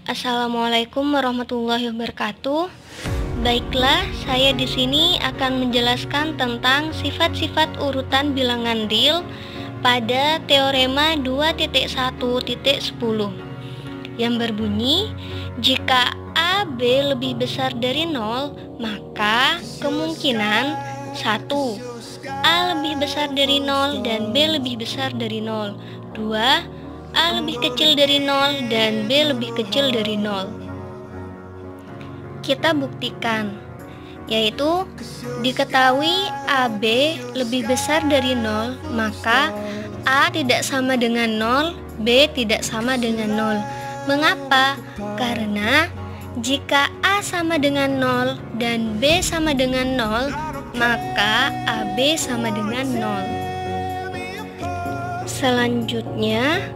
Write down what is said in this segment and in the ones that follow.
Assalamualaikum warahmatullahi wabarakatuh. Baiklah, saya di sini akan menjelaskan tentang sifat-sifat urutan bilangan real pada teorema 2.1.10 yang berbunyi, jika A, B lebih besar dari 0, maka kemungkinan 1. A lebih besar dari 0 dan B lebih besar dari 0. 2. A lebih kecil dari 0 dan B lebih kecil dari 0. Kita buktikan, yaitu diketahui AB lebih besar dari 0, maka A tidak sama dengan 0, B tidak sama dengan 0. Mengapa? Karena jika A sama dengan 0 dan B sama dengan 0, maka AB sama dengan 0. Selanjutnya,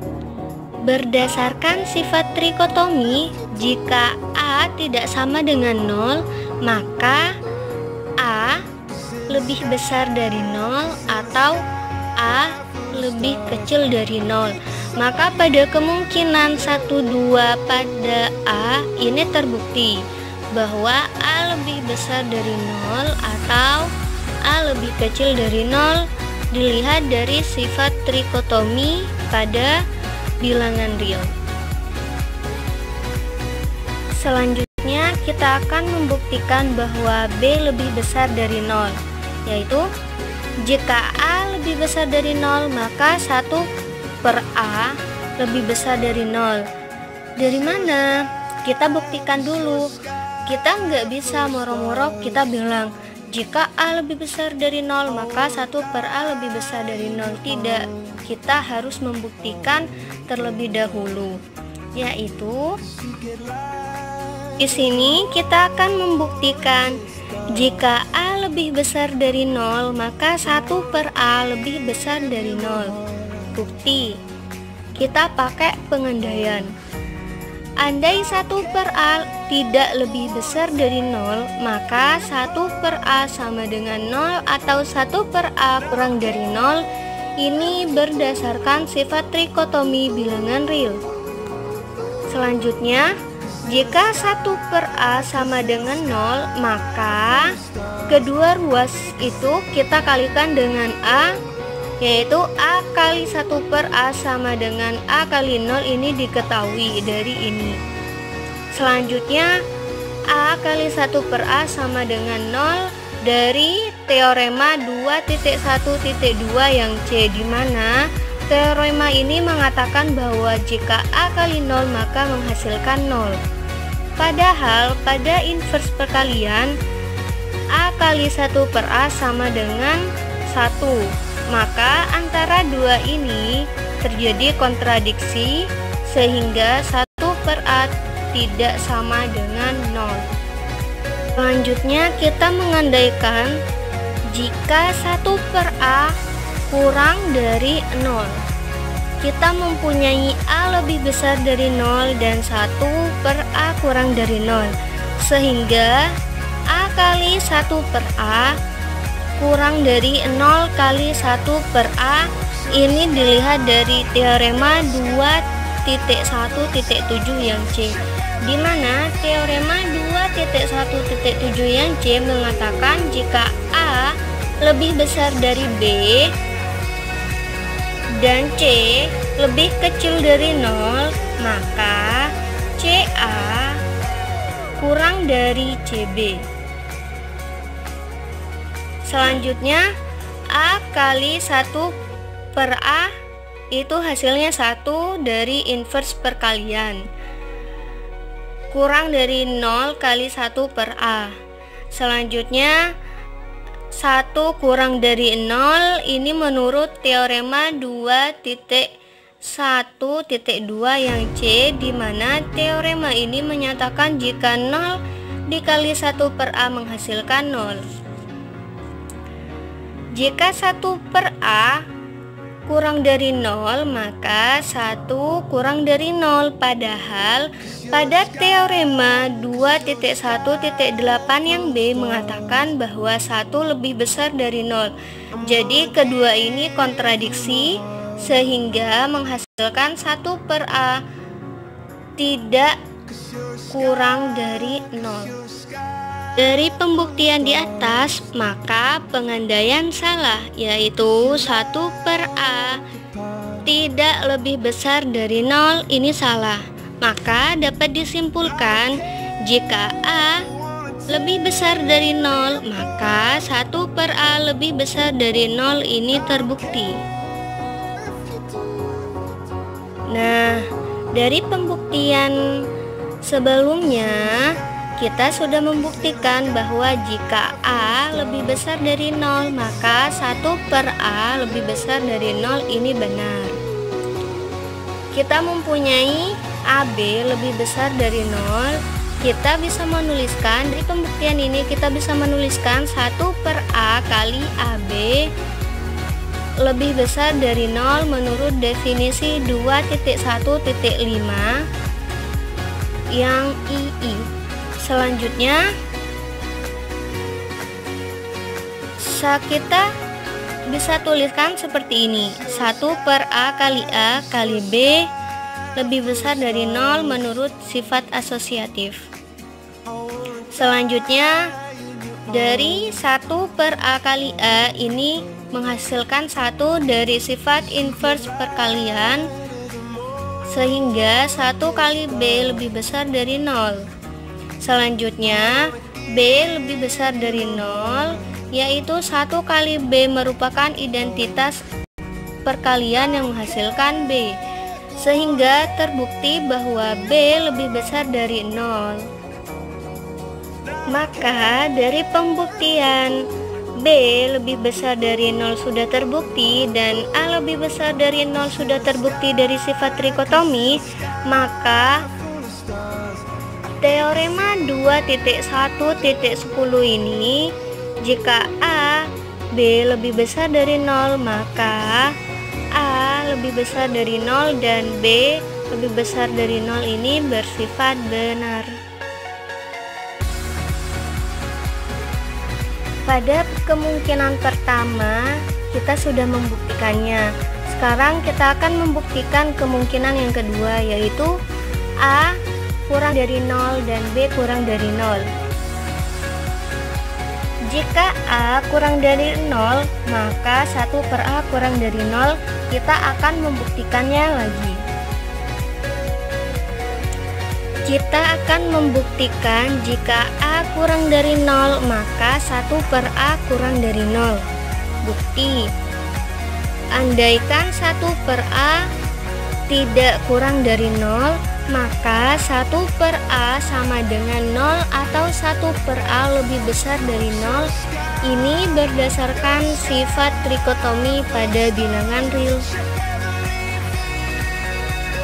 berdasarkan sifat trikotomi, jika A tidak sama dengan 0, maka A lebih besar dari 0 atau A lebih kecil dari 0. Maka pada kemungkinan 1, 2 pada A ini terbukti bahwa A lebih besar dari 0 atau A lebih kecil dari 0 dilihat dari sifat trikotomi pada bilangan real. Selanjutnya kita akan membuktikan bahwa B lebih besar dari 0, yaitu jika A lebih besar dari 0, maka 1 per A lebih besar dari 0. Dari mana? Kita buktikan dulu. Kita nggak bisa moro-moro kita bilang jika A lebih besar dari 0, maka 1 per A lebih besar dari 0. Tidak, kita harus membuktikan terlebih dahulu, yaitu di sini kita akan membuktikan jika A lebih besar dari 0, maka 1 per A lebih besar dari 0. Bukti, kita pakai pengandaian. Andai 1 per A tidak lebih besar dari 0, maka 1 per A sama dengan 0 atau 1 per A kurang dari 0. Ini berdasarkan sifat trikotomi bilangan real. Selanjutnya, jika 1 per A sama dengan 0, maka kedua ruas itu kita kalikan dengan A, yaitu A kali 1 per A sama dengan A kali 0. Ini diketahui dari ini. Selanjutnya, A kali 1 per A sama dengan 0 dari teorema 2.1.2 yang C, di mana teorema ini mengatakan bahwa jika A kali 0 maka menghasilkan 0. Padahal pada inverse perkalian A kali 1 per A sama dengan 1. Maka antara dua ini terjadi kontradiksi sehingga 1 per A tidak sama dengan 0. Selanjutnya kita mengandaikan jika 1 per A kurang dari 0. Kita mempunyai A lebih besar dari 0 dan 1 per A kurang dari 0. Sehingga A kali 1 per A kurang dari 0 kali 1 per A. Ini dilihat dari teorema 2.1.7 yang C, di mana teorema 2.1.7 yang C mengatakan jika A lebih besar dari B dan C lebih kecil dari 0, maka CA kurang dari CB. Selanjutnya, A kali 1 per A itu hasilnya 1 dari inverse perkalian, kurang dari 0 kali 1 per A. Selanjutnya, 1 kurang dari 0 ini menurut teorema 2.1.2 yang C, di mana teorema ini menyatakan jika 0 dikali 1 per A menghasilkan 0. Jika 1 per A kurang dari 0, maka 1 kurang dari 0. Padahal pada teorema 2.1.8 yang B mengatakan bahwa 1 lebih besar dari 0. Jadi kedua ini kontradiksi sehingga menghasilkan 1 per A tidak kurang dari 0. Dari pembuktian di atas, maka pengandaian salah, yaitu 1/A tidak lebih besar dari 0 ini salah. Maka dapat disimpulkan jika A lebih besar dari 0, maka 1/A lebih besar dari 0 ini terbukti. Nah, dari pembuktian sebelumnya kita sudah membuktikan bahwa jika A lebih besar dari 0, maka 1/A lebih besar dari 0 ini benar. Kita mempunyai AB lebih besar dari 0. Kita bisa menuliskan, dari pembuktian ini kita bisa menuliskan 1/A kali AB lebih besar dari 0 menurut definisi 2.1.5 yang II. Selanjutnya kita bisa tuliskan seperti ini, 1/A kali A kali B lebih besar dari 0 menurut sifat asosiatif. Selanjutnya dari 1/A kali A ini menghasilkan 1 dari sifat inverse perkalian, sehingga 1 kali B lebih besar dari 0. Selanjutnya B lebih besar dari 0, yaitu 1 kali B merupakan identitas perkalian yang menghasilkan B, sehingga terbukti bahwa B lebih besar dari 0. Maka dari pembuktian B lebih besar dari 0 sudah terbukti dan A lebih besar dari 0 sudah terbukti dari sifat trikotomi, maka teorema 2.1.10 ini, jika A B lebih besar dari 0, maka A lebih besar dari 0 dan B lebih besar dari 0 ini bersifat benar. Pada kemungkinan pertama kita sudah membuktikannya. Sekarang kita akan membuktikan kemungkinan yang kedua, yaitu A kurang dari 0 dan B kurang dari 0. Jika A kurang dari 0, maka 1/A kurang dari 0 kita akan membuktikannya lagi. Kita akan membuktikan jika A kurang dari 0, maka 1/A kurang dari 0. Bukti: andaikan 1/A tidak kurang dari 0, maka 1/A sama dengan 0 atau 1/A lebih besar dari 0. Ini berdasarkan sifat trikotomi pada bilangan real.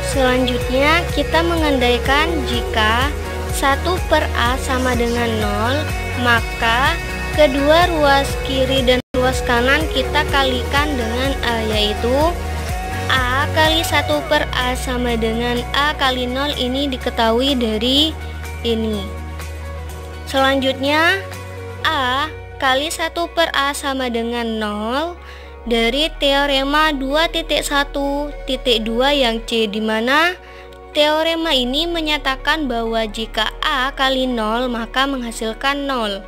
Selanjutnya kita mengandaikan jika 1/A sama dengan 0, maka kedua ruas kiri dan ruas kanan kita kalikan dengan A, yaitu A kali 1/A sama dengan A kali 0. Ini diketahui dari ini. Selanjutnya A kali 1/A sama dengan 0 dari teorema 2.1.2 yang C, di mana teorema ini menyatakan bahwa jika A kali 0 maka menghasilkan 0.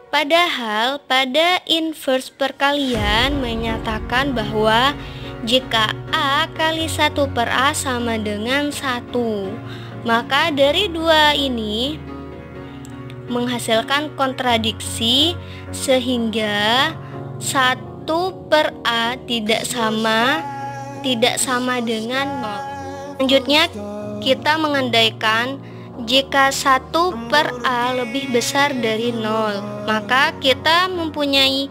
Padahal pada inverse perkalian menyatakan bahwa jika A kali 1/A sama dengan 1, maka dari dua ini menghasilkan kontradiksi, sehingga 1/A tidak sama dengan 0. Selanjutnya kita mengandaikan jika 1/A lebih besar dari 0, maka kita mempunyai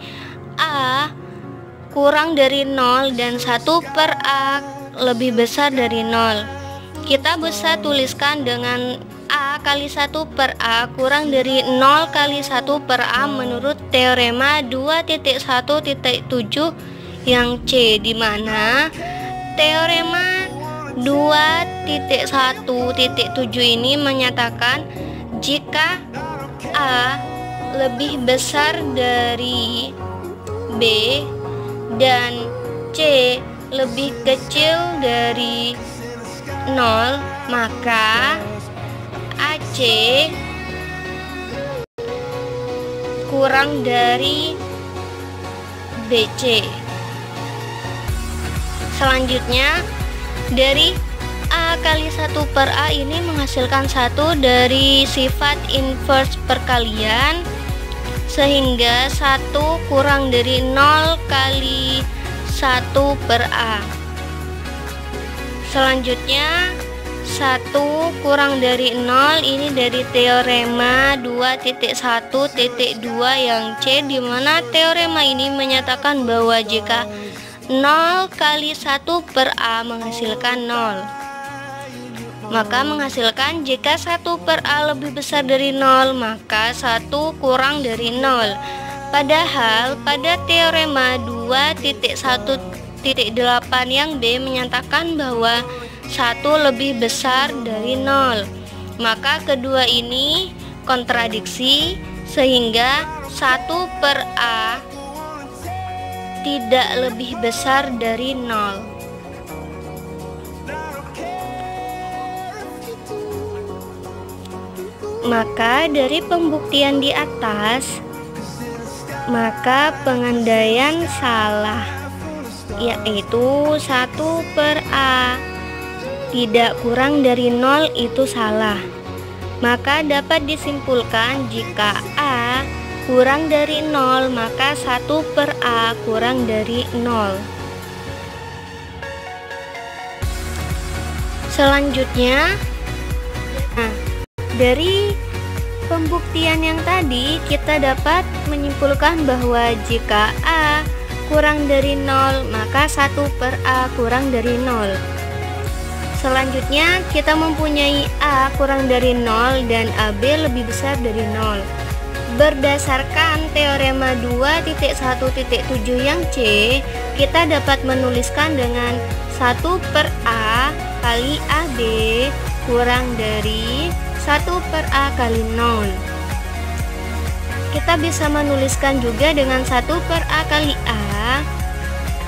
A kurang dari 0 dan 1/A lebih besar dari 0. Kita bisa tuliskan dengan A kali 1/A kurang dari 0 kali 1/A menurut teorema 2.1.7 yang C, di mana teorema 2.1.7 ini menyatakan jika A lebih besar dari B dan C lebih kecil dari 0, maka AC kurang dari BC. Selanjutnya, dari A kali 1/A ini menghasilkan 1 dari sifat inverse perkalian, sehingga 1 kurang dari 0 kali 1/A. Selanjutnya, 1 kurang dari 0 ini dari teorema 2.1.2 yang C, di mana teorema ini menyatakan bahwa jika 0 kali 1/A menghasilkan 0, maka menghasilkan jika 1/A lebih besar dari 0, maka 1 kurang dari 0. Padahal pada teorema 2.1.8 yang B menyatakan bahwa 1 lebih besar dari 0. Maka kedua ini kontradiksi, sehingga 1/A tidak lebih besar dari 0. Maka dari pembuktian di atas, maka pengandaian salah, yaitu 1/A tidak kurang dari 0 itu salah. Maka dapat disimpulkan jika A kurang dari 0, maka 1/A kurang dari 0. Selanjutnya, dari pembuktian yang tadi kita dapat menyimpulkan bahwa jika A kurang dari 0, maka 1/A kurang dari 0. Selanjutnya, kita mempunyai A kurang dari 0 dan AB lebih besar dari 0. Berdasarkan teorema 2.1.7 yang C, kita dapat menuliskan dengan 1/A kali AB kurang dari 1/A kali 0. Kita bisa menuliskan juga dengan 1/A kali A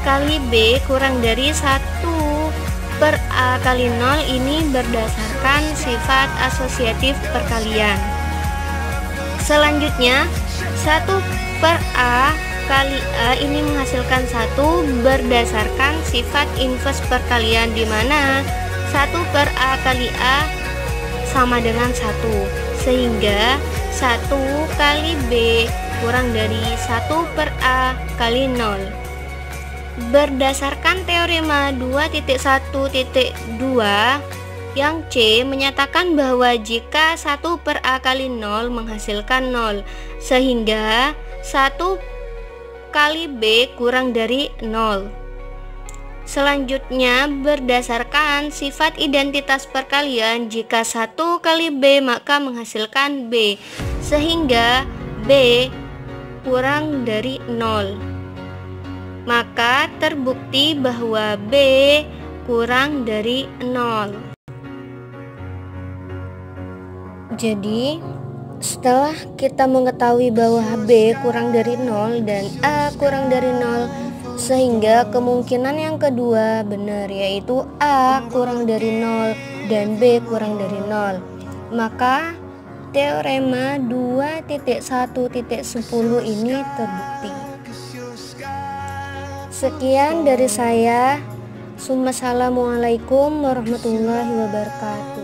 kali B kurang dari 1/A kali 0, ini berdasarkan sifat asosiatif perkalian. Selanjutnya, 1/A kali A ini menghasilkan 1 berdasarkan sifat inverse perkalian, di mana 1/A kali A sama dengan 1, sehingga 1 kali B kurang dari 1/A kali 0. Berdasarkan teorema 2.1.2 yang C menyatakan bahwa jika 1/A kali 0 menghasilkan 0, sehingga 1 kali B kurang dari 0. Selanjutnya, berdasarkan sifat identitas perkalian, jika 1 kali B maka menghasilkan B, sehingga B kurang dari 0. Maka terbukti bahwa B kurang dari 0. Jadi, setelah kita mengetahui bahwa B kurang dari 0 dan A kurang dari 0, sehingga kemungkinan yang kedua benar, yaitu A kurang dari 0 dan B kurang dari 0. Maka teorema 2.1.10 ini terbukti. Sekian dari saya. Assalamualaikum warahmatullahi wabarakatuh.